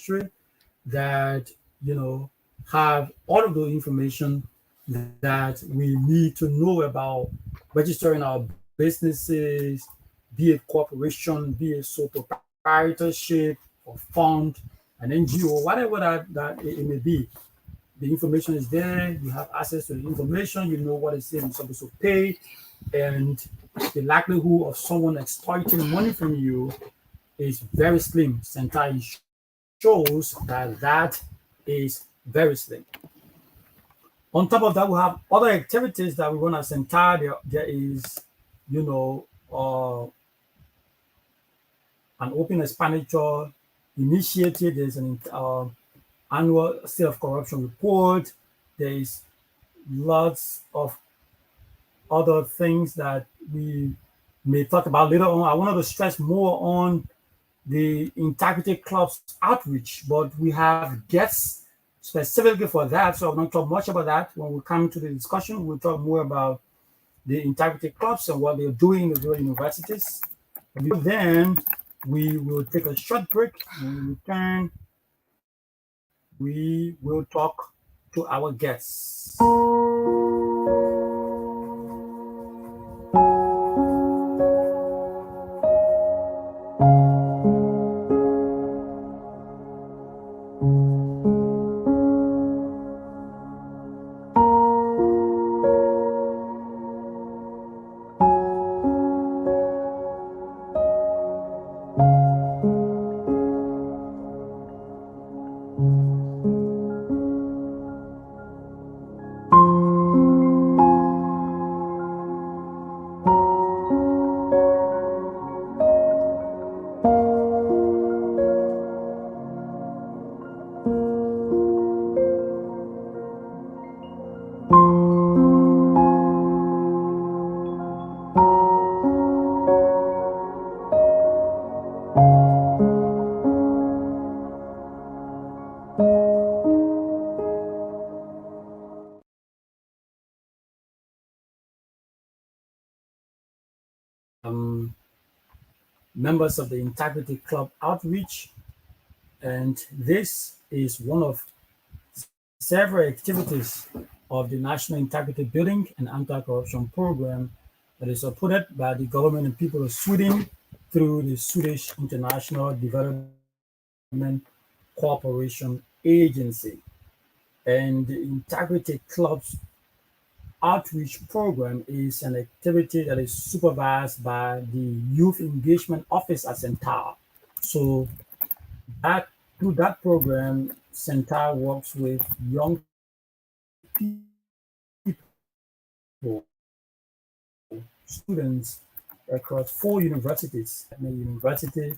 history that, have all of the information that we need to know about registering our businesses, be it corporation, be it sole proprietorship or fund, an NGO, whatever that it may be. The information is there. You have access to the information. You know what it is you're supposed to pay, and the likelihood of someone exploiting money from you is very slim. Centai shows that is very slim. On top of that, we have other activities that we run at Centai. There is, an open expenditure initiative. There's an annual state of corruption report. There is lots of other things that we may talk about later on. I wanted to stress more on the Integrity Club's outreach, but we have guests specifically for that, so I won't talk much about that. When we come to the discussion, we'll talk more about the Integrity Clubs and what they're doing in the various universities. And then we will take a short break. When we return, we will talk to our guests. Members of the Integrity Club outreach, and this is one of several activities of the National Integrity Building and Anti-Corruption Program that is supported by the government and people of Sweden through the Swedish International Development Cooperation Agency. And the Integrity Club's outreach program is an activity that is supervised by the Youth Engagement Office at Centai. So through that program, Centai works with young people, students across 4 universities: AMEU University,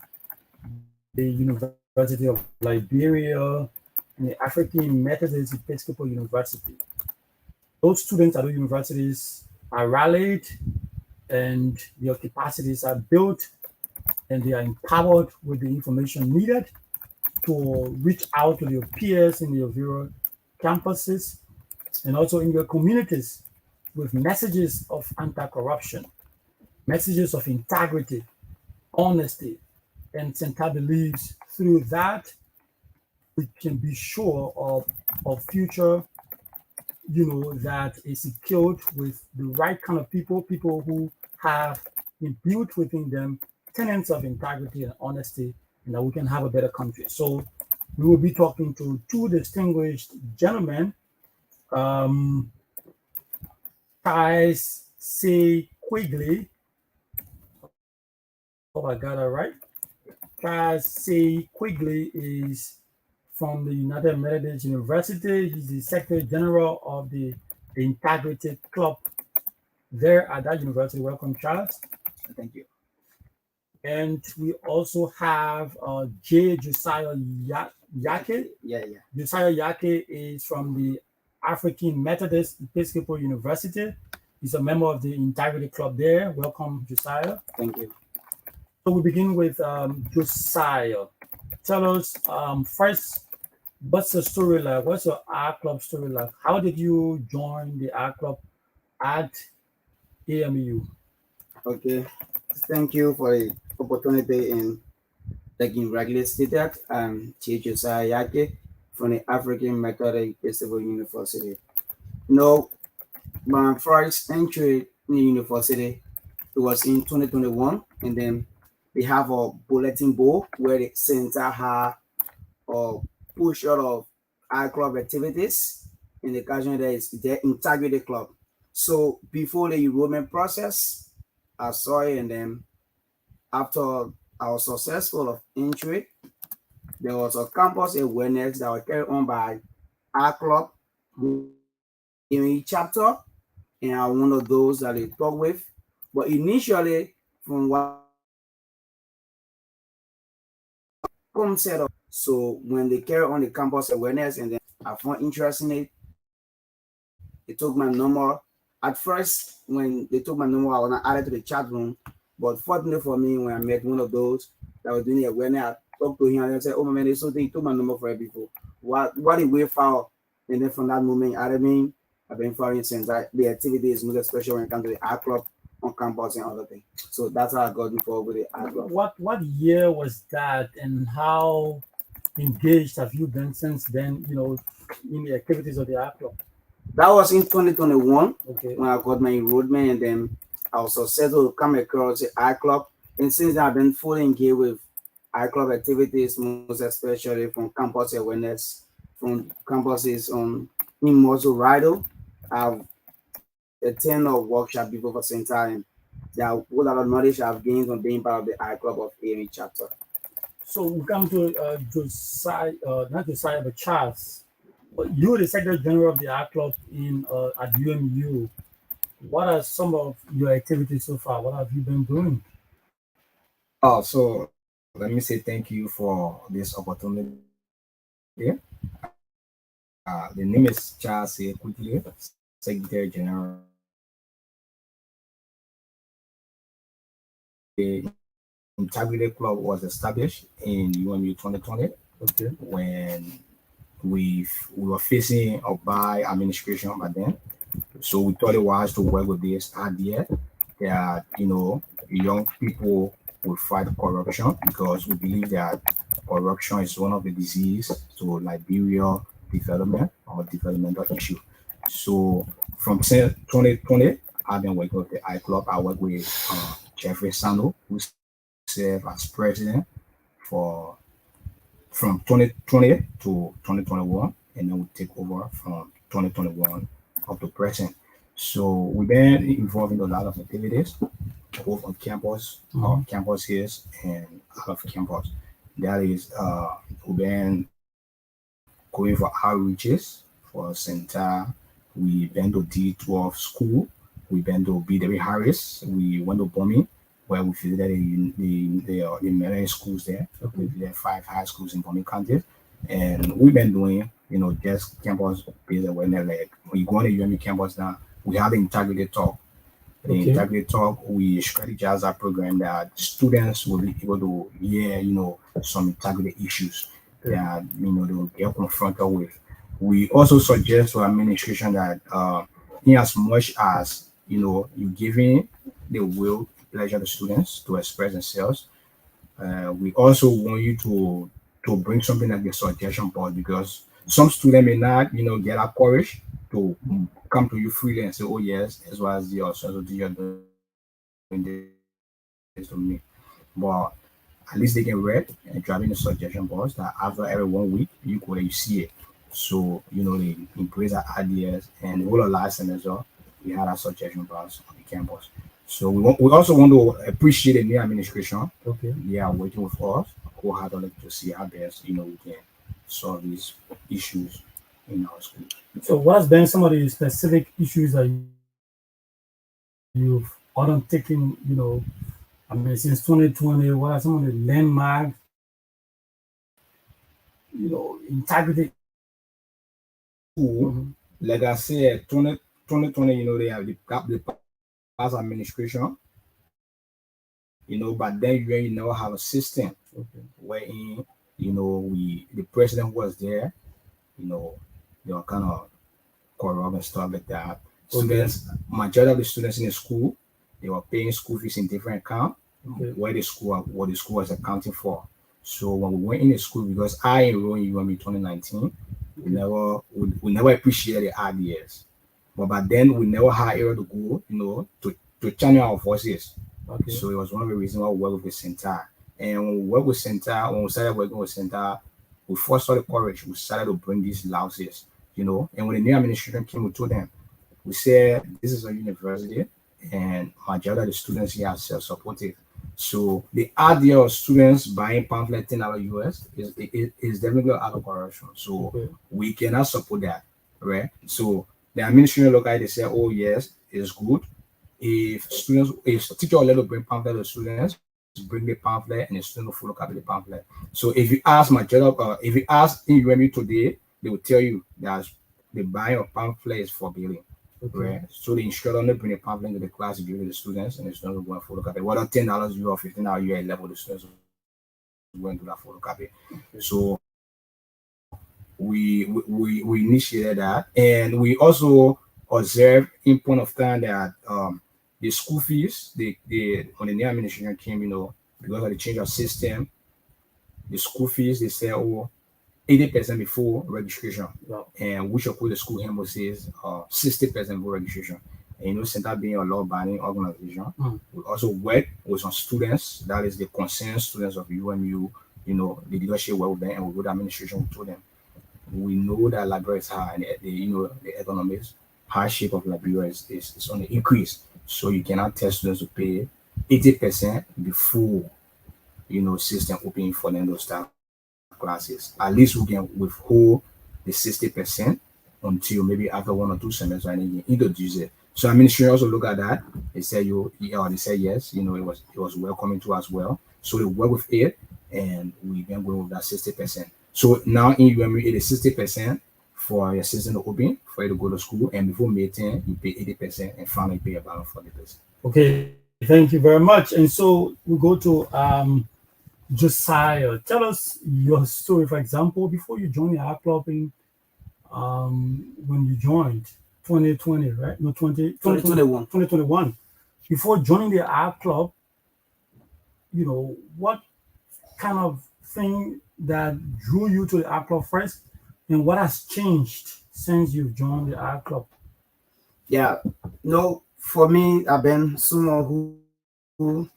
the University of Liberia, and the African Methodist Episcopal University. Those students at those universities are rallied, and their capacities are built, and they are empowered with the information needed to reach out to their peers in their various campuses and also in their communities with messages of anti-corruption, messages of integrity, honesty. And Centai believes through that we can be sure of future, that is secured with the right kind of people who have imbued within them tenets of integrity and honesty, and that we can have a better country. So we will be talking to 2 distinguished gentlemen, Charles C. Quigley. Oh, I got it right. Charles C. Quigley is from the United Methodist University. He's the Secretary General of the Integrity Club there at that university. Welcome, Charles. Thank you. And we also have J. Josiah Yake. Yeah. Josiah Yake is from the African Methodist Episcopal University. He's a member of the Integrity Club there. Welcome, Josiah. Thank you. So we begin with Josiah. Tell us first, what's the story like? What's your IClub story like? How did you join the IClub at AMEU? Okay. Thank you for the opportunity in like in regular stated, Josiah Yake from the African Methodist Episcopal University. No, my first entry in the university, it was in 2021, and then they have a bulletin board where the center had a push out of IClub activities, and the caption there is the integrity club. So before the enrollment process, I saw it, and then after I was successful of entry, there was a campus awareness that was carried on by IClub in each chapter, and I'm one of those that they talk with. But initially, from what concept of, so when they carry on the campus awareness, and then I found interest in it, they took my number. At first, when they took my number, I was not added to the chat room. But fortunately for me, when I met one of those that was doing the awareness, I talked to him and I said, "Oh man, there's something, he took my number for it before. What did we file?" And then from that moment, I've been following since the activity is most especially when it comes to the art club on campus and other things. So that's how I got involved with the art club. What year was that, and how engaged have you been since then? In the activities of the art club. That was in 2021 Okay. when I got my enrollment, and then I was successful to come across the iClub. And since then, I've been fully engaged with iClub activities, most especially from campus awareness, from campuses in Monrovia. I've attended a workshop before for some time. There are a whole lot of knowledge I've gained from being part of the iClub of AMEU chapter. So we come to Josiah, not Josiah, but Charles. But you're the Secretary General of the art club in at UMU. What are some of your activities so far? What have you been doing? Oh, so let me say thank you for this opportunity. The name is Charles Quickly, Secretary General. The Integrity Club was established in UMU 2020. Okay. When we were facing a bad administration by then. So we thought it was to work with this idea that, young people will fight corruption, because we believe that corruption is one of the diseases to Liberia development or developmental issue. So from 2020, I've been working with the iClub. I work with Jeffrey Sando, who served as president for from 2020 to 2021, and then we take over from 2021 up to present. So we've been involved in a lot of activities, both on campus, campuses, and out of campus. That is, we've been going for outreaches for center. We've been to D12 school. We've been to BW Harris. We went to Bombing, where we visited the many schools there. Okay. We visited 5 high schools in Bombing County. And we've been doing, just campus-based awareness. Like when you go on the UME campus now, we have the Integrity Talk. The Integrity Talk, we strategize our program that students will be able to hear, some integrity issues that, they will get confronted with. We also suggest to our administration that in as much as, you're giving the will, pleasure to students to express themselves, we also want you to bring something like the suggestion board, because some student may not, get that courage to come to you freely and say, "Oh yes, as well as the also you're doing this to me." But at least they can read and driving the suggestion boards that after every 1 week you go and you see it. So they embrace our ideas, and the whole of last as well. We had our suggestion boards on the campus. So we also want to appreciate the new administration. Okay. They are working with us wholeheartedly to see how best we can solve these issues in our school. So what has been some of the specific issues that you've undertaken, since 2020? What are some of the landmark, integrity? Like I said, 2020, they have the past administration, but then you now have a system wherein, the president was there, they were kind of corrupt and stuff like that. Students, majority of the students in the school, they were paying school fees in different account, what the school was accounting for. So when we went in the school, because I enrolled in UME 2019, we never appreciated the ideas. But by then we never had area to go, to channel our voices. Okay. So it was one of the reasons why we worked with the center. And when we worked with center, when we started working with center, we first saw the courage. We started to bring these louses, And when the new administration came, we told them, we said, this is a university, and majority of the students here are self-supportive. So the idea of students buying pamphlets $10 US is definitely out of corruption. So we cannot support that, right? So the administration look at it, they say, oh yes, it's good. If teacher will let us bring pamphlet to students, bring the pamphlet and the student will photocopy the pamphlet. So if you ask if you ask in UME today, they will tell you that the buying of pamphlet is forbidden. Right. So the instructor only bring a pamphlet to the class to give it to the students, and the students will go and photocopy. Whether $10 you or $15 you at level, the students will go and do that photocopy. So we initiated that, and we also observed in point of time that the school fees, when the new administration came, because of the change of system, the school fees they say 80% before registration, and which of course the school handbook says 60% before registration. And center being a law-abiding organization, we also work with some students, that is the concerned students of UMU, the leadership work with them, and we go to administration to them. We know that Liberia is high, and the economics hardship of Liberia is on the increase. So you cannot tell students to pay 80% before system opening for them to start classes. At least we can withhold the 60% until maybe after 1 or 2 semesters and then you introduce it. So administration also look at that. They say they say yes, it was welcoming to as well. So they work with it, and we then go with that 60%. So now in UMU it is 60% for your system to open for you to go to school, and before May 10 you pay 80%, and finally pay about 40%. Okay, thank you very much. And so we go to Josiah. Tell us your story, for example, before you joined the IClub in when you joined 2020, right? No, 2021. Before joining the IClub, what kind of thing that drew you to the IClub first, and what has changed since you've joined the IClub? Yeah, for me, I've been someone who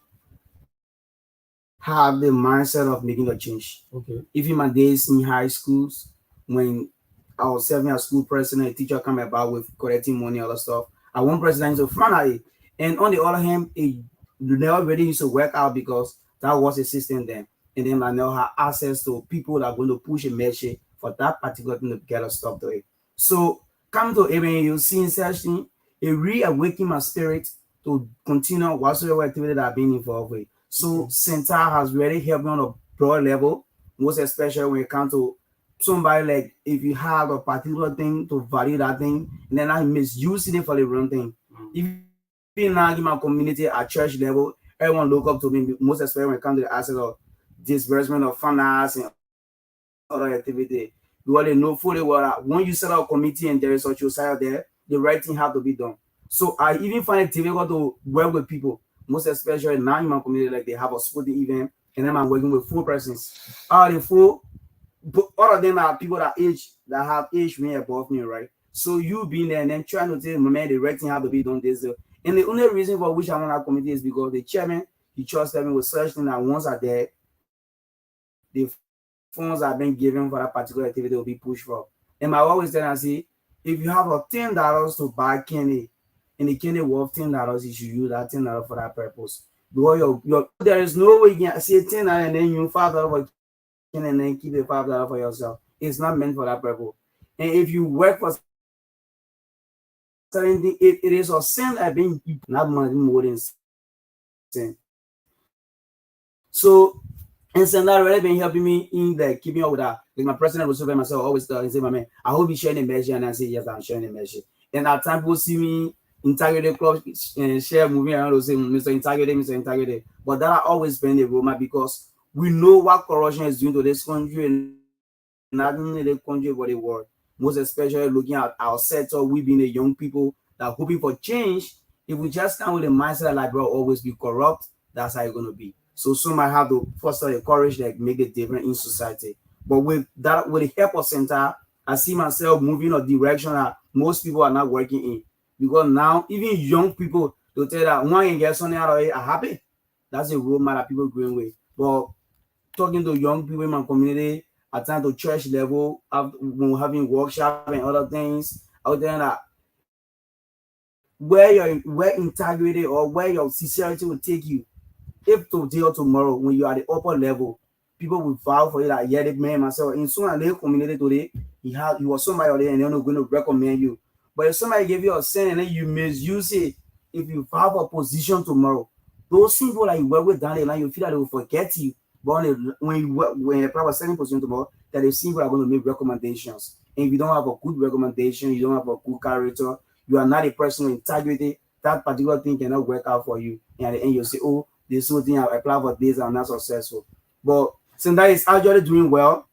have the mindset of making a change. Okay. Even my days in high schools, when I was serving as school president, a teacher come about with collecting money, all that stuff. I want president to front of it. And on the other hand, it never really used to work out because that was a system then. And then I now have access to people that are going to push a message for that particular thing to get us stopped to it. So coming to AMEU, seeing such thing, it reawakened my spirit to continue whatsoever activity that I've been involved with. So center has really helped me on a broad level, most especially when it comes to somebody like if you have a particular thing to value that thing, and then I misuse it for the wrong thing. If you now in my community at church level, everyone look up to me, most especially when it comes to the aspect of disbursement of finance and other activity. Because they know fully well that when you set up a committee and there is such a side there, the right thing have to be done. So I even find it difficult to work with people, most especially now in my community, like they have a sporting event, and then I'm working with 4 persons. All of them are people that have age way above me, right? So you being there and then trying to tell man the right thing have to be done this. And the only reason for which I'm on that committee is because the chairman, he trusted me with such thing that once are there, the funds have been given for that particular activity will be pushed for. And I always tell and say, if you have $10 to buy candy, and the candy worth $10, you should use that $10 for that purpose. Because there is no way you can say $10 and then you $5 for candy and then keep the $5 for yourself. It's not meant for that purpose. And if you work for something, it is a sin that being not more than sin. So, and so that really been helping me in the keeping up with that. Like my president was over myself always tell and say, my man, I hope you sharing the message, and I say yes, I'm sharing the message. And at times people see me integrity club and share moving around to say Mr. Integrity. But that I always been the Roma because we know what corruption is doing to this country and not only the country but the world. Most especially looking at our sector, we being the young people that are hoping for change. If we just come with a mindset like we'll always be corrupt, that's how it's gonna be. So somebody have to foster the courage that make a difference in society. But with that, with the help of center, I see myself moving a direction that most people are not working in. Because now, even young people, to tell that one can get something out of it, are happy. That's a roadmap that people going with. But talking to young people in my community, at times to church level, when we're having workshop and other things, I would tell that where integrity or where your sincerity will take you. If today or tomorrow, when you are at the upper level, people will vow for you that yeah, the man myself in some other community today, he was somebody out there and they're not going to recommend you. But if somebody gave you a sin and then you misuse it, if you vow for a position tomorrow, those people that you work with down the line, you feel that they will forget you. But when you apply a certain position tomorrow, that the people are going to make recommendations. And if you don't have a good recommendation, you don't have a good character, you are not a person of integrity, that particular thing cannot work out for you. And at the end, you say, oh, this whole thing I apply for this, I'm not successful. But since that is actually doing well,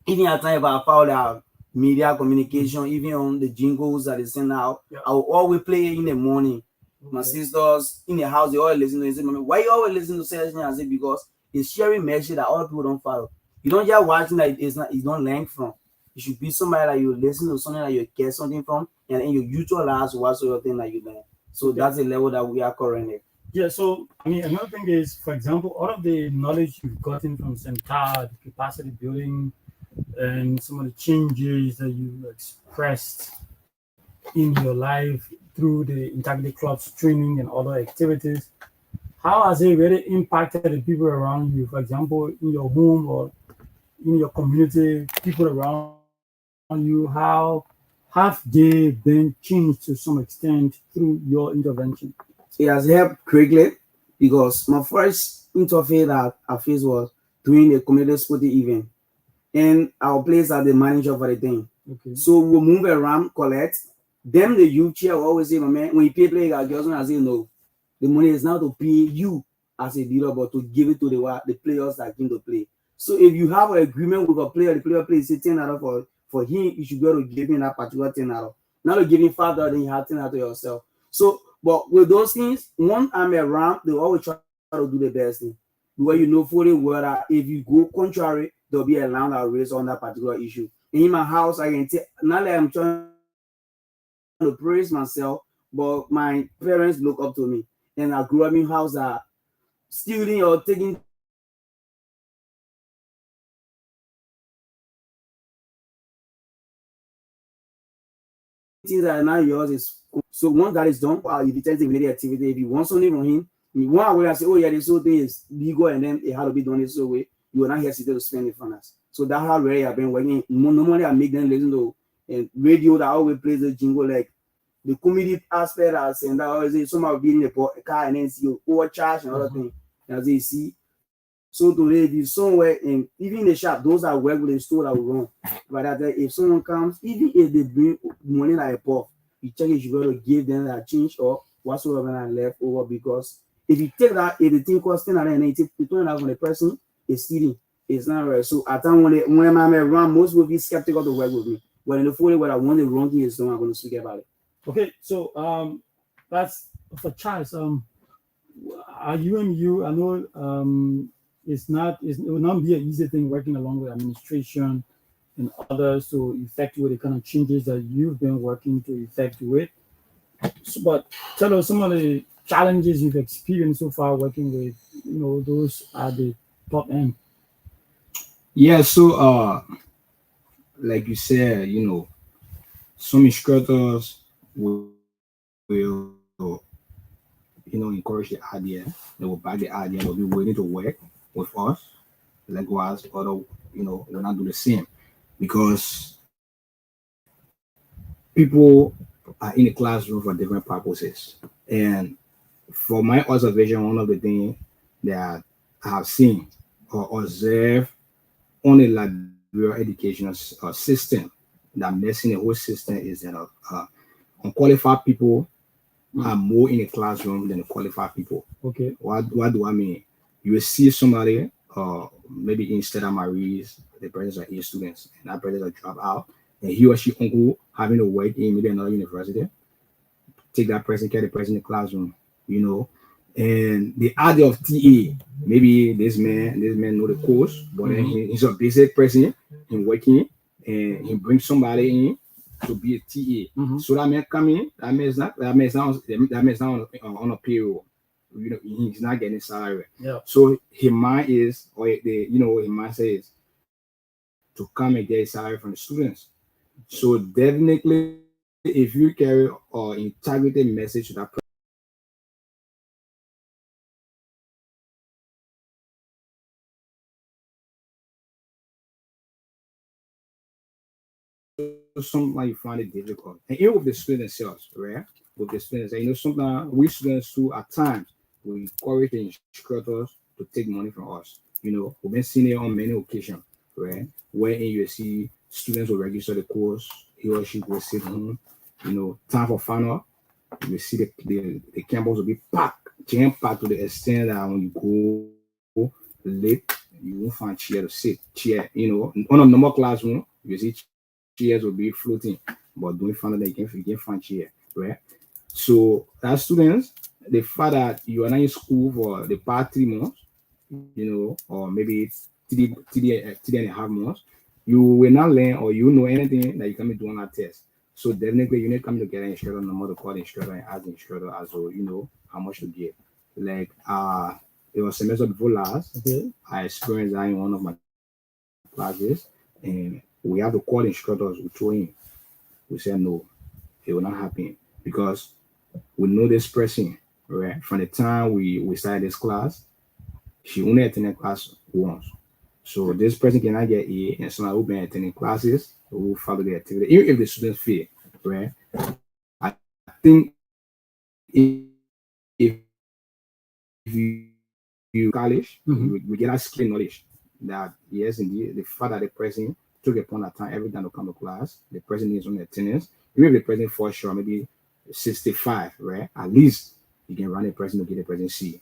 even at times I found out media communication, even on the jingles that they send out, I will always play it in the morning. My sisters in the house, they always listen to it. Say, Mommy, why you always listen to certain? I say, because it's sharing message that other people don't follow. You don't just watching that it's not learn from. You should be somebody that you listen to, something that you get something from, and then you utilize whatsoever thing that you learn. So that's the level that we are currently. Yeah, so I mean, another thing is, for example, all of the knowledge you've gotten from Center, the capacity building, and some of the changes that you expressed in your life through the Integrity Club's training and other activities, how has it really impacted the people around you? For example, in your home or in your community, people around you, how have they been changed to some extent through your intervention? It has helped greatly because my first interface that I faced was doing a community sporting event. And our place as the manager for the thing. Okay. So we move around, collect. Them, the youth chair will always say, my man, when you pay player, I say, no. The money is not to pay you as a leader, but to give it to the players that came to play. So if you have an agreement with a player, the player plays $10 for him, you should go to give him that particular $10. Not to give him $5, then you have $10 to yourself. So, but with those things, one I'm around, they always try to do the best thing. Because you know fully well that if you go contrary, there'll be a land that raise on that particular issue. In my house, I can tell, not that I'm trying to praise myself, but my parents look up to me. And I grew up in a house that stealing or taking things that are not yours is so once that is done, you detect the related activity. If you want something from him, you want away and say, oh yeah, this whole thing is legal and then it had to be done this way, you will not hesitate to spend it from us. So that's how really I've been working. Normally I make them listen to radio that always plays the jingle, like the comedy aspect as and that always say somebody be in the car and then see overcharge and other things. As you see. So today, if you somewhere in even in the shop, those are work with the store that will run. But that if someone comes, even if they bring money like a puff, you check if you got to give them that change or whatsoever that left over. Because if you take that, if the thing costs 10 and you take the 20 from the person, it's stealing. It's not right. So at time when I'm around, most will be skeptical to work with me. But in the fully what I want the wrong thing is done, I'm going to speak about it. Okay, so that's for Charles. Are UMU? I know it will not be an easy thing working along with administration and others to effect with the kind of changes that you've been working to effect with. So, but tell us some of the challenges you've experienced so far working with, those at the top end. Yeah, so like you said, some instructors will encourage the idea. They will back the idea. They'll be willing to work with us. Likewise, other will not do the same because people are in the classroom for different purposes. And for my observation, one of the things that I have seen or observed on a liberal educational system that messing the whole system is that unqualified people are more in the classroom than the qualified people. Okay. What do I mean? You will see somebody, maybe instead of Marie's, the person are 8 students, and that person will drop out, and he or she uncle having to work in maybe another university, take that person, carry the person in the classroom, And the idea of TA, maybe this man know the course, but then he's a basic person in working, and he brings somebody in to be a TA. So that man come in, that man's not on a payroll. You know, he's not getting salary. Yeah. So his mind is, or the his mindset is to come and get salary from the students. So definitely, if you carry or integrated message to that something you find it difficult. And even with the students themselves, right? With the students, sometimes we students too, at times, we encourage the instructors to take money from us. We've been seeing it on many occasions, right? Wherein you see students will register the course, he or she will sit home, time for final, you see the campus will be packed, jam-packed to the extent that when you go late, you won't find chair to sit. On a normal classroom, you see chairs will be floating, but don't find that you can find chair, right? So as students, the fact that you are not in school for the past 3 months, or maybe 3.5 months, you will not learn or know anything that you can be doing that test. So definitely you need to come together and instructor number to call the instructor and ask the instructor as well, how much to give. Like it was semester before last, I experienced that in one of my classes, and we have to call the instructors. We told him, we said no, it will not happen because we know this person, right? From the time we started this class, she only attended class once. So this person cannot get A, and somebody who been attending classes will follow the activity, even if the students fail, right? I think if you college, we get a skill knowledge that yes, indeed, the fact that the person took upon that time every time to come to class, the person needs on attendance. Even if the person falls short, maybe 65, right? At least you can run the person to get the person C.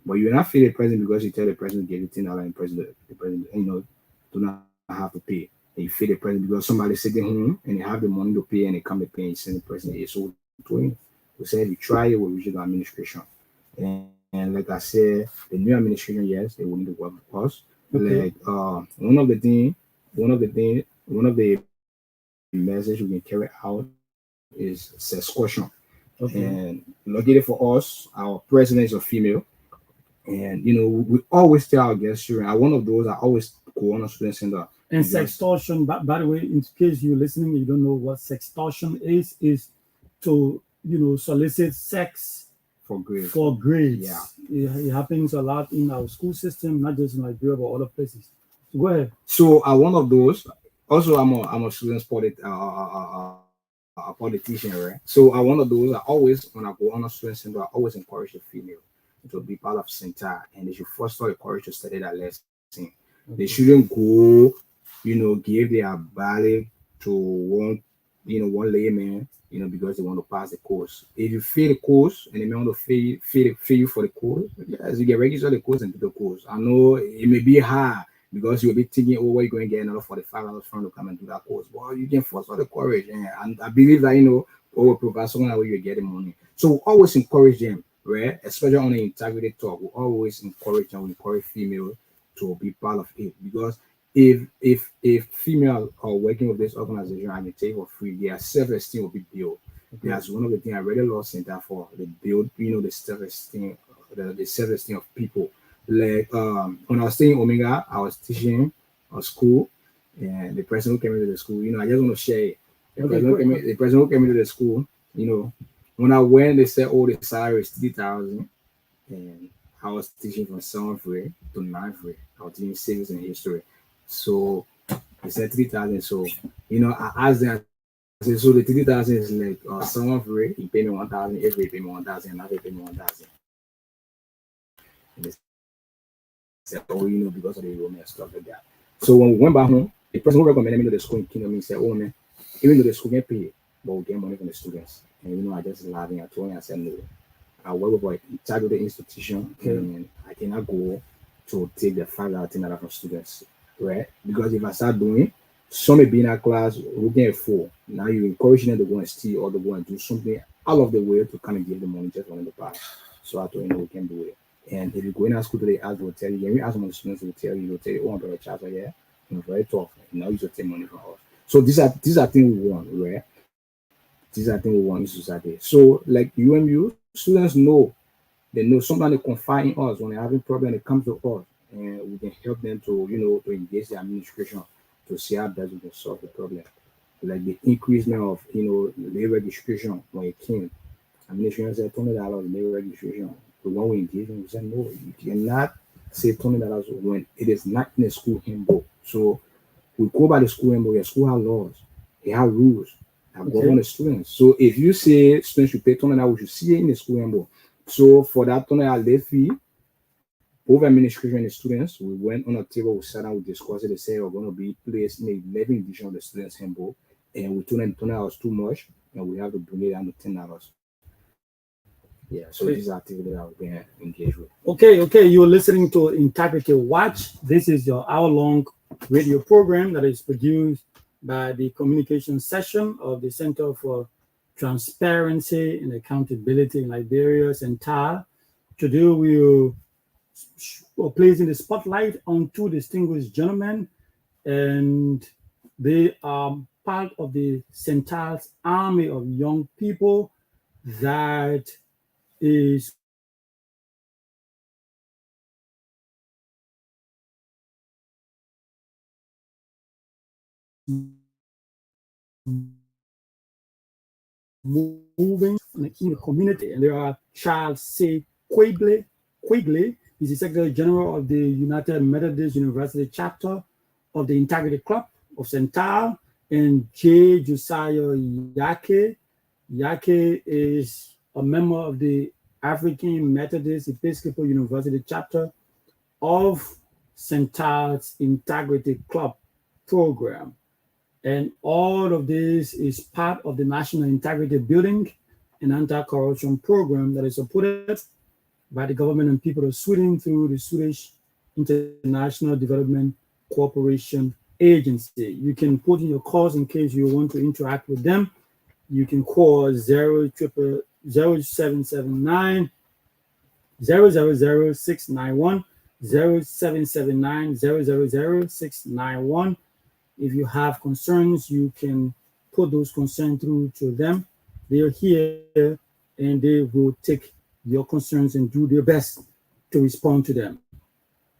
But you're not feed the president because you tell the president to give you $10 and the president, do not have to pay. And you feed the president because somebody sitting home and they have the money to pay and they come to pay and you send the president. So we said you try it with regional administration. And like I said, the new administration, yes, they will need to work with us. Like one of the message we can carry out is excursion. And luckily for us, our president is a female. And we always tell our guests, I'm one of those I always go on a student center. And sextortion, by the way, in case you're listening, you don't know what sextortion is to solicit sex for grades. Yeah, it happens a lot in our school system, not just in Liberia but other places. So go ahead. So I'm one of those. Also, I'm a student politician, right? So I'm one of those. I always, when I go on a student center, I always encourage the female to be part of center, and they should first start encourage to study that lesson. They shouldn't go, give their body to one layman, because they want to pass the course. If you fail the course and they want to fail you for the course, yes, you get registered the course and do the course. I know it may be hard because you'll be thinking, oh, what are you going to get another $45 from to come and do that course? Well, you can foster the courage, and I believe that will provide someone where you get the money. So always encourage them. Right, especially on the integrity talk, we always encourage female to be part of it, because if female are working with this organization and they take for free, their self-esteem will be built. That's one of the things I really love Center for. They build, the self-esteem, the self-esteem of people. Like when I was staying in Omega, I was teaching a school, and the person who came into the school, I just want to share it. The person who came into the school, when I went, they said, oh, the salary is 3,000, and I was teaching from 7th grade to 9th grade. I was teaching civics and history. So they said 3,000. So, I asked them, I said, so the 3,000 is like 7th grade, you pay me 1,000, 8th grade, pay me 1,000, 9th grade, pay me 1,000. And they said, oh, because of the enrollment and stuff like that. So when we went back home, the person who recommended me to the school in Kingdom said, oh, man, even though the school get paid, but we get money from the students. And I just laughing. I told him, I said, no, I work with an integrated institution, and I cannot go to take the $5,000 from students, right? Because if I start doing, some may be in a class who can afford. Now you're encouraging them to go and steal or to go and do something out of the way to kind of give the money just wanting to pass. So I told we can do it. And if you go in our school today, as will tell you, when we ask one of the students, will tell you, oh, brother Charles, yeah, very tough. Now you should take money from us. So these are things we want, right? These are things we want in society. So like UMU, students know, they know somebody confide in us when they're having problem, they come to us and we can help them to, to engage the administration to see how best we can solve the problem. Like the increasement of, the registration when it came. Administration said $20 lay registration. The one we engage in, we said no, you cannot say $20 when it is not in the school handbook. So we go by the school handbook, the school has laws, it has rules that govern the students. So if you say students should pay $20, we should see it in the school handbook. So for that $20 late fee, both administration and the students, we went on a table, we sat down, we discussed it. They said we're going to be placed in the 11th edition of the students' handbook, and we told them $20 too much, and we have to bring it down to $10. Yeah, so these are activities that we're going to engage with. Okay, you're listening to Integrity Watch. This is your hour-long radio program that is produced by the communication section of the Center for Transparency and Accountability in Liberia, CENTAL. Today we're placing the spotlight on two distinguished gentlemen, and they are part of the CENTAL's army of young people that is moving in the community. And there are Charles C. Quigley. He's the Secretary General of the United Methodist University chapter of the Integrity Club of CENTAL, and J. Josiah Yake. Yake is a member of the African Methodist Episcopal University chapter of CENTAL's Integrity Club program. And all of this is part of the National Integrity Building and Anti-Corruption Program that is supported by the government and people of Sweden through the Swedish International Development Cooperation Agency. You can put in your calls in case you want to interact with them. You can call 0779 000 691, 0779 000 691. If you have concerns, you can put those concerns through to them. They're here and they will take your concerns and do their best to respond to them.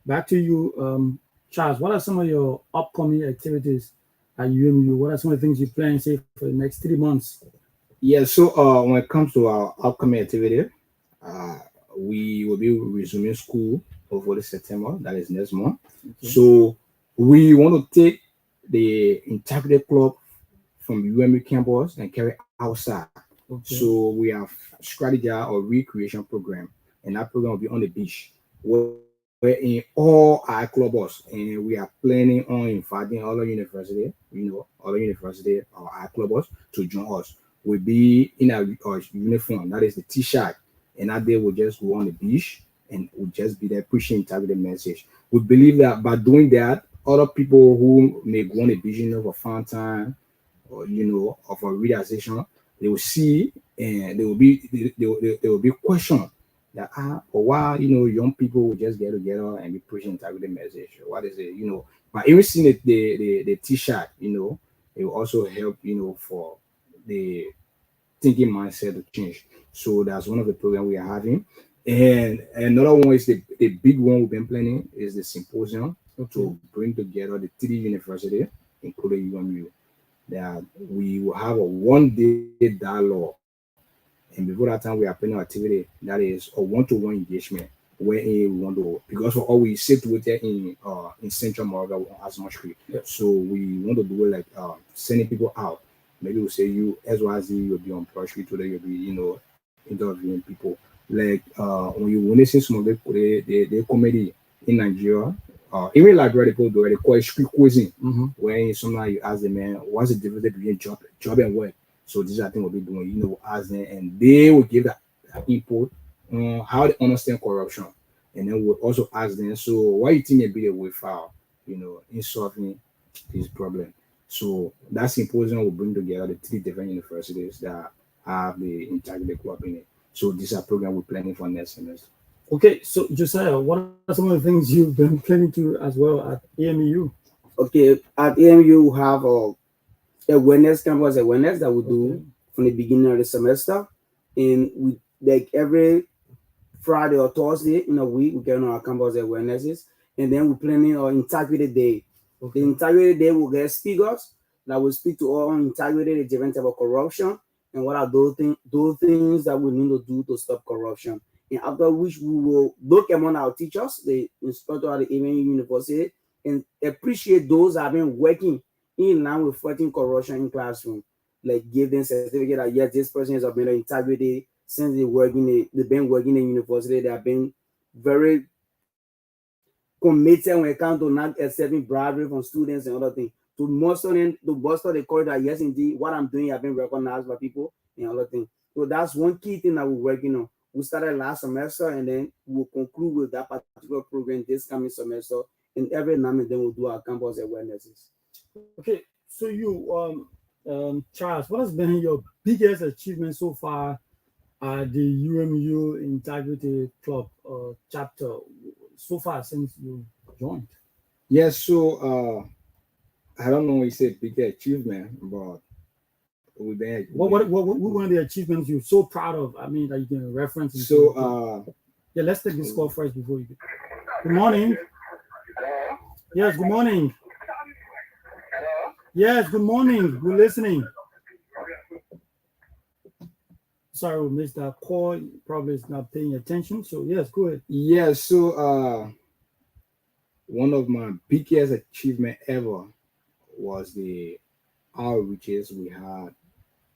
Back to you, Charles. What are some of your upcoming activities at UMU? What are some of the things you plan, say, for the next 3 months? Yeah, so when it comes to our upcoming activity, we will be resuming school over September, that is next month. Okay. So we want to take the Integrity Club from UMU campus and carry outside. Okay. So we have strategize or recreation program, and that program will be on the beach. We're in all our clubs, and we are planning on inviting other university, other university or our clubs to join us. We'll be in our uniform, that is the t-shirt, and that day we'll just go on the beach and we'll just be there preaching integrity message. We believe that by doing that, other people who may go on the beach for fun time or of a realization, they will see and they will be questioned that why young people will just get together and be preaching integrity message. What is it, But even seeing the t-shirt, it will also help for the thinking mindset to change. So that's one of the programs we are having. And another one is the big one we've been planning is the symposium to bring together the 3 universities, including UMU. That we will have a 1-day dialogue. And before that time, we are planning an activity that is a one-to-one engagement where we want to, because for all we sit with it in Central Monrovia as much free. Yeah. So we want to do it like sending people out. Maybe we'll say you XYZ, you'll be on Plush Street today, you'll be, interviewing people. Like when you listen to some of the comedy in Nigeria, even Liberia, people do it, they call it street cuisine. Mm-hmm. When sometimes you ask them, man, what's the difference between job and work? So this is I think we'll be doing, ask them, and they will give that input on how they understand corruption. And then we'll also ask them, so why you think they be the way far, in solving this problem? So that symposium will bring together the 3 different universities that have the Integrity Club in it. So this is a program we're planning for next semester. Okay, so Josiah, what are some of the things you've been planning to as well at AMEU? Okay, at AMU we have a awareness campus awareness that we do from the beginning of the semester, and we like every Friday or Thursday in a week we get on our campus awarenesses, and then we're planning our integrity day. The integrity day will get speakers that will speak to all integrity, the different type of corruption, and what are those things that we need to do to stop corruption. And after which we will look among our teachers, the instructor at the AMEU University, and appreciate those that have been working in line with fighting corruption in classroom. Like give them certificate that yes, this person has been integrity since they've been working in university. They have been very committed when it comes to not accepting bribery from students and other things. To bolster the corridor that yes, indeed, what I'm doing have been recognized by people and other things. So that's one key thing that we're working on. We started last semester, and then we'll conclude with that particular program this coming semester. And every now and then we'll do our campus awarenesses. Okay, so you, Charles, what has been your biggest achievement so far at the UMU Integrity Club chapter so far since you joined? Yes, so I don't know if it's a big achievement, but we've been. What one of the achievements you're so proud of? I mean, that you can reference. So yeah, let's take this call first before you. Good morning. Hello? Yes, good morning. Hello? Yes, good morning. We're listening. Sorry, we missed that call. Probably is not paying attention. So yes, go ahead. Yes, so one of my biggest achievement ever was the outreaches we had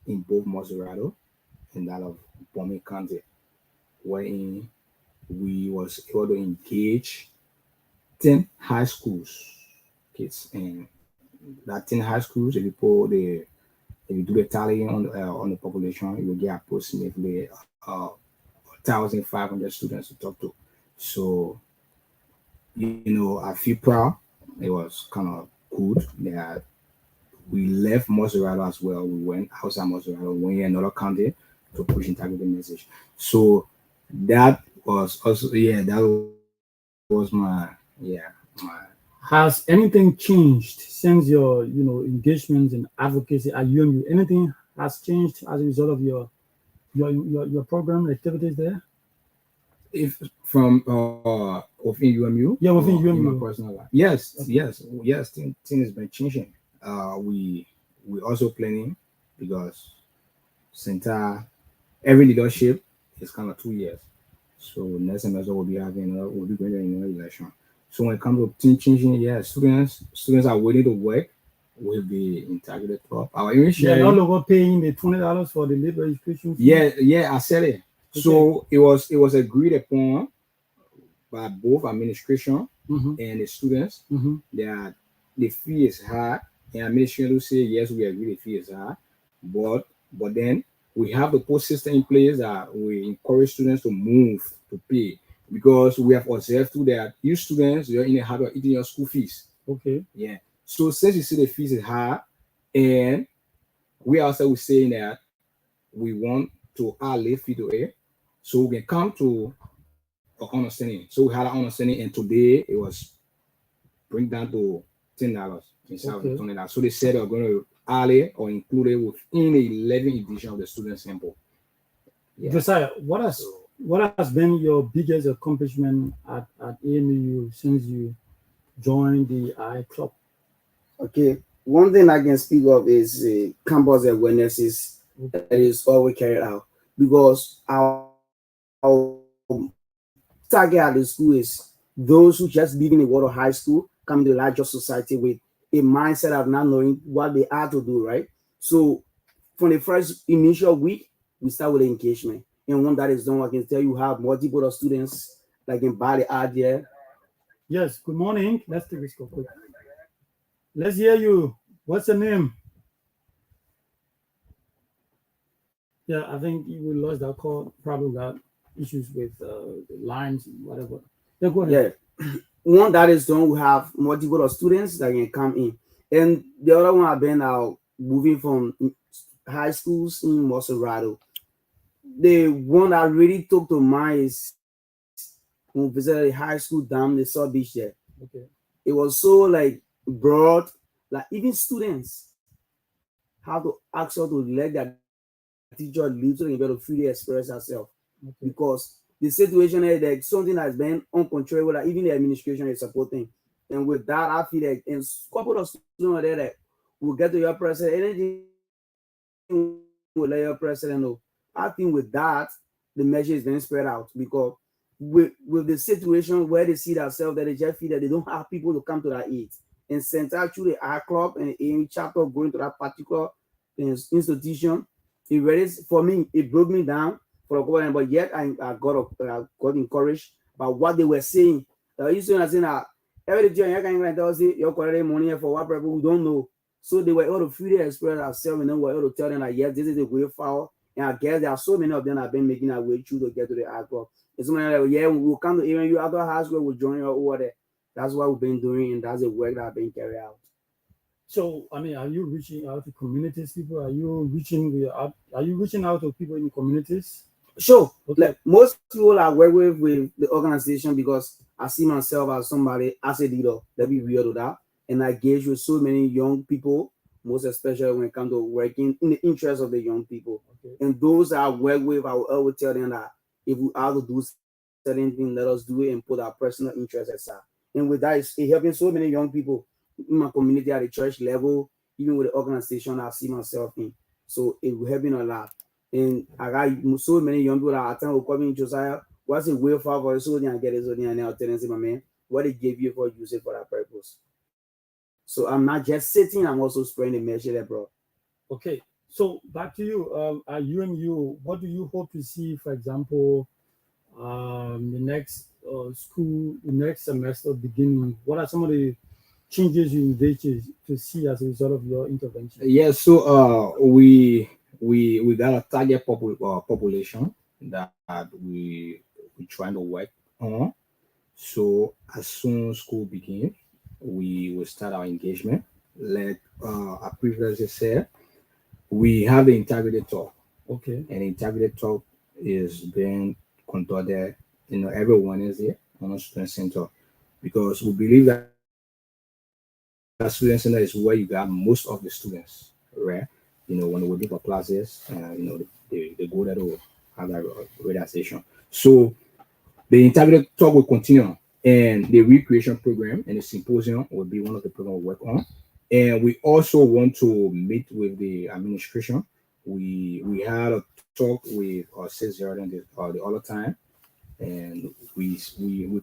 in both Monrovia and that of Bombay County, wherein we was able to engage 10 high schools kids, and that 10 high schools, if you do the tally on the population, you will get approximately 1,500 students to talk to. So, I feel proud. It was kind of good that we left Monrovia as well. We went outside Monrovia, went in another county to push integrity message. So that was also, that was my. Has anything changed since your engagements in advocacy at UMU? Anything has changed as a result of your program activities there? If from within UMU? Yeah, within UMU. My personal life. Yes. Things has been changing. We also planning because every leadership is kind of 2 years. So next semester we'll be going to another election. So when it comes to team changing, students are willing to work with the integrity club. They're no longer paying the $20 for the labor education fee. Yeah, I said it. Okay. So it was agreed upon by both administration and the students that the fee is high, and administration will say yes, we agree the fee is high, but then we have the post system in place that we encourage students to move to pay. Because we have observed too that you students, you're in the habit of eating your school fees. Okay. Yeah. So since you see the fees is high, and we also were saying that we want to add late fee to it, so we can come to an understanding. So we had an understanding, and today it was bring down to $10 instead of $20. So they said they're going to add it or include it within the 11th edition of the student sample. Yeah. Josiah, what has been your biggest accomplishment at AMEU since you joined the IClub? Okay, one thing I can speak of is campus awarenesses that is always carried out, because our target at the school is those who just leaving the world of high school, come to the larger society with a mindset of not knowing what they are to do, right? So from the first initial week, we start with the engagement. And when that is done, I can tell you have multiple students that can buy the idea. Yes, good morning. Let's take this call quick. Let's hear you. What's your name? Yeah, I think we lost that call. Probably got issues with the lines, whatever. Yeah, go ahead. Yeah. When that is done, we have multiple students that can come in. And the other one have been moving from high schools in Monrovia. The one that really took to mind is when we visited the high school down the South Beach there. Okay. It was so like broad, like even students have to ask her to let their teacher leave so they can be able to freely express herself. Okay. Because the situation is like something that's been uncontrollable that even the administration is supporting. And with that, I feel like in a couple of students there that will get to your president, anything will let your president know. I think with that, the measure is being spread out because with the situation where they see themselves that they just feel that they don't have people to come to their aid. And since actually the IClub and the AMEU chapter going to that particular institution, it really, for me, it broke me down for a couple, but yet I got encouraged by what they were saying. You see, I saying that every day you can tell us you're collecting money for what people who don't know. So they were able to freely express themselves and then were able to tell them that yes, this is the way forward. And I guess there are so many of them that have been making their way through to get to the IClub. It's like, yeah, we'll come to even you other high school, we'll join you over there. That's what we've been doing, and that's the work that I've been carried out. So, I mean, are you reaching out to communities, people? Are you reaching out to people in the communities? Sure. Okay. Like most people I work with the organization because I see myself as somebody, as a leader. Let me be real to that. And I engage with so many young people, most especially when it comes to working in the interest of the young people. Okay. And those I work with, I will always tell them that if we have to do certain things, let us do it and put our personal interests aside. And with that, it's helping so many young people in my community at the church level, even with the organization I see myself in. So it will help me a lot. And I got so many young people that I tell will come in Josiah, what's the way for so they get it, so they and I'll tell them, my man, what they give you for use it for that purpose. So I'm not just sitting, I'm also spreading the message there, bro. Okay. So back to you, at UMU, what do you hope to see, for example, the next the next semester beginning? What are some of the changes you envision to see as a result of your intervention? Yes, so we got a target population that we trying to work on. So as soon as school begins, we will start our engagement. Like I previously said, we have the integrated talk. Okay. And integrated talk is being conducted, every Wednesday on a student center because we believe that student center is where you got most of the students, right? When they waiting for classes, they go there to have that realization. So the integrated talk will continue, and the recreation program and the symposium will be one of the programs we work on. And we also want to meet with the administration. We had a talk with our sales Jordan the other time, and we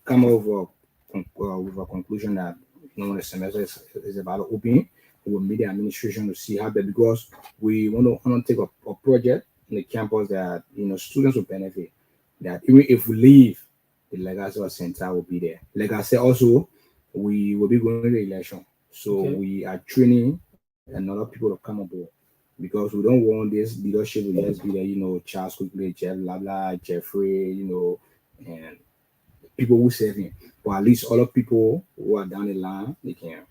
come over with a conclusion that when the semester is about to open, we will meet the administration to see how that, because we want to take a project in the campus that students will benefit. That even if we leave, the legacy center will be there. Like I said, also we will be going to the election, so Okay. we are training another people to come aboard because we don't want this leadership will just be there, Charles quickly, Jeff, blah blah, Jeffrey, and people who serve him. But at least other people who are down the line, they can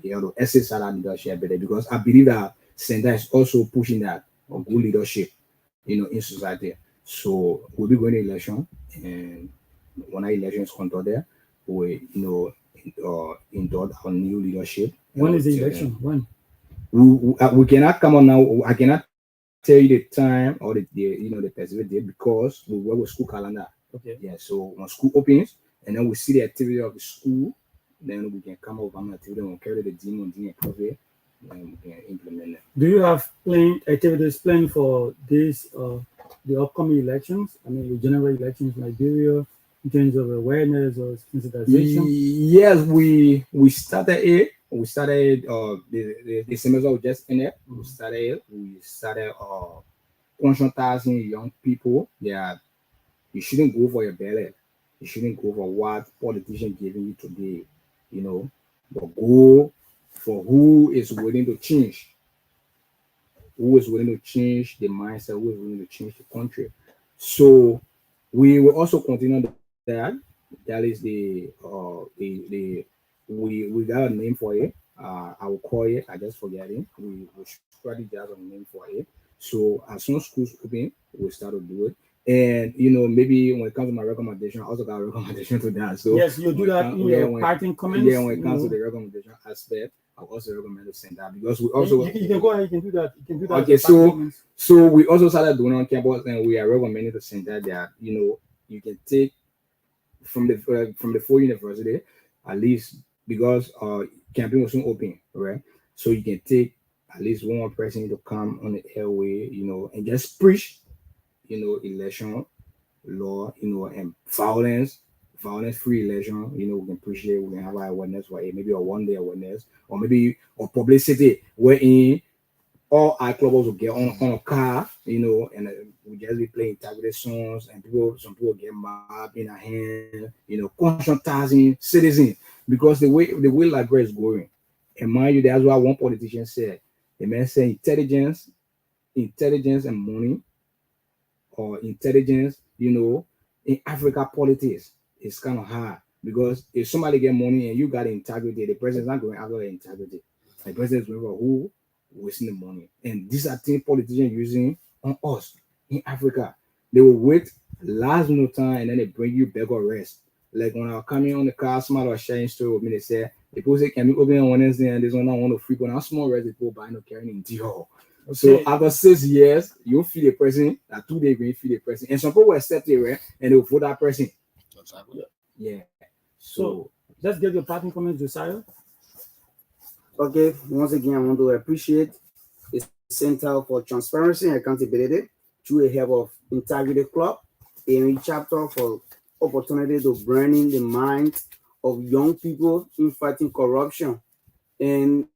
be able to exercise that leadership better, because I believe that center is also pushing that good leadership, in society. So we'll be going to election, and when our election is conducted, we endorse our new leadership. When is the election? When? We cannot come on now. I cannot tell you the time or the specific date because we work with school calendar. Okay. Yeah. So when school opens, and then we see the activity of the school, then we can come up with an activity and carry the demon profit, and we can implement it. Do you have activities planned for this the upcoming elections? I mean, the general elections in Liberia, in terms of awareness or sensitization? Yes, we started it. We started the semester we just ended. We started conscientizing young people that you shouldn't go for your ballot. You shouldn't go for what politician giving you today, but go for who is willing to change, who is willing to change the mindset, who is willing to change the country. So we will also continue that. That is the we got a name for it. I will call it. I just forget it. We strategize a name for it. So as soon as schools open, we'll start to do it. And maybe when it comes to my recommendation, I also got a recommendation to that. So yes, you do that in your parting comments. Yeah, when it comes to the recommendation aspect, I also recommend to send that because we also you can go ahead, you can do that. You can do that. Okay, so we also started doing on campus, and we are recommending to send that you can take from the full university at least because camping will soon open, right? So you can take at least one more person to come on the airway, and just preach, election law, and violence-free election. We can preach it. We can have our awareness for it, maybe a one-day awareness, or maybe or publicity wherein all IClubs will get on a car, and we just be playing integrity songs, and some people get mad in a hand, conscientizing citizens because the way Liberia is going, and mind you, that's what one politician said. The man said intelligence and money, or intelligence, in Africa politics is kind of hard because if somebody get money and you got integrity, the president's not going after the integrity. The president is going for who wasting the money, and these are things politicians using on us in Africa. They will wait last no time and then they bring you back or rest. Like when I was coming on the car, somebody was sharing story with me. They said people say can we open on Wednesday and there's one I want to free, but I'm small rest people buying no carrying in Dior. Okay. So after 6 years, you feel the person that 2 days you feel the person, and some people will accept it, right? And they will vote that person. Exactly. Yeah. So let's get your parting comments, Josiah. Okay, once again, I want to appreciate the Center for Transparency and Accountability through the help of Integrity Club, AMEU chapter for opportunity to bring in the minds of young people in fighting corruption. And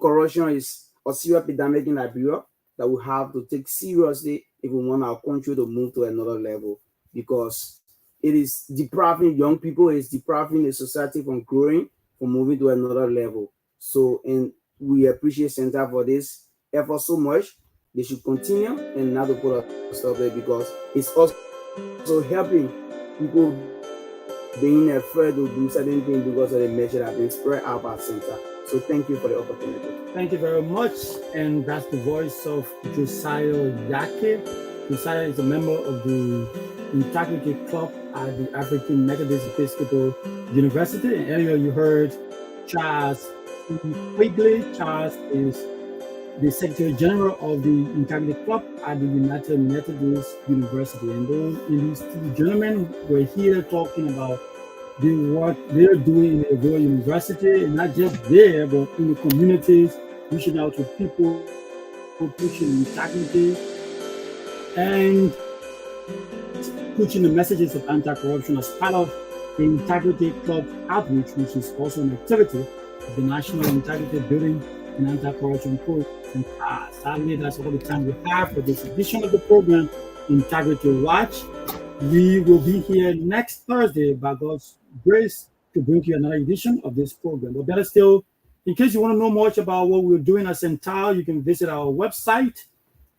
corruption is a serious epidemic in Liberia that we have to take seriously if we want our country to move to another level, because it is depriving young people, it's depriving the society from growing, from moving to another level. So, and we appreciate Center for this effort so much. They should continue and not to put a stop there, because it's also helping people being afraid to do certain things because of the measure that have been spread out by Center. So thank you for the opportunity. Thank you very much. And that's the voice of Josiah Yake. Josiah is a member of the Integrity Club at the African Methodist Episcopal University. And earlier you heard Charles Quigley. Charles is the Secretary General of the Integrity Club at the United Methodist University. And these two gentlemen were here talking about what they're doing in the university, and not just there, but in the communities, reaching out to people, pushing integrity, and pushing the messages of anti-corruption as part of the Integrity Club outreach, which is also an activity of the National Integrity Building and Anti-Corruption Program. Sadly, that's all the time we have for this edition of the program, Integrity Watch. We will be here next Thursday, by God's grace, to bring you another edition of this program. But better still, in case you want to know much about what we're doing at Central, you can visit our website.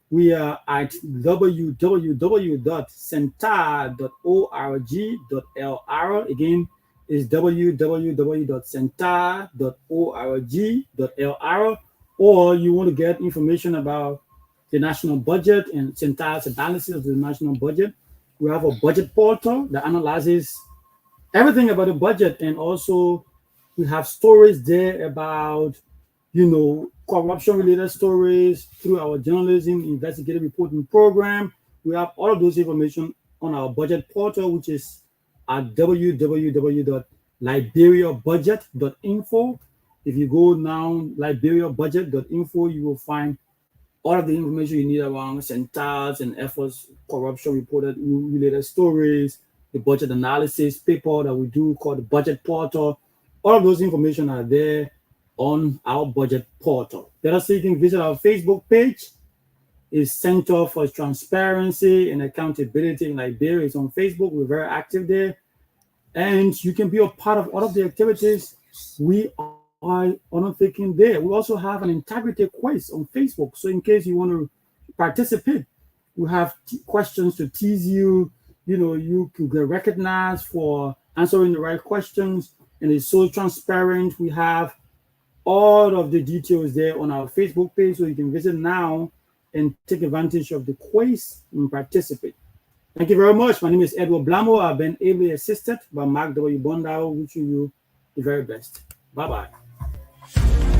We are at www.centar.org.lr. Again, is www.centar.org.lr. Or you want to get information about the national budget and Centar's analysis of the national budget. We have a budget portal that analyzes everything about the budget, and also we have stories there about, corruption-related stories through our journalism investigative reporting program. We have all of those information on our budget portal, which is at www.liberiabudget.info. If you go now, liberiabudget.info, you will find all of the information you need around centers and efforts, corruption reported related stories, the budget analysis paper that we do called the budget portal. All of those information are there on our budget portal. Let us see, you can visit our Facebook page. It's Center for Transparency and Accountability in Liberia. It's on Facebook. We're very active there. And you can be a part of all of the activities we are undertaking there. We also have an integrity quiz on Facebook. So in case you want to participate, we have questions to tease you. You can get recognized for answering the right questions. And it's so transparent. We have all of the details there on our Facebook page. So you can visit now and take advantage of the quiz and participate. Thank you very much. My name is Edward Blamo. I've been ably assisted by Mark W. Bondau, wishing you the very best. Bye-bye.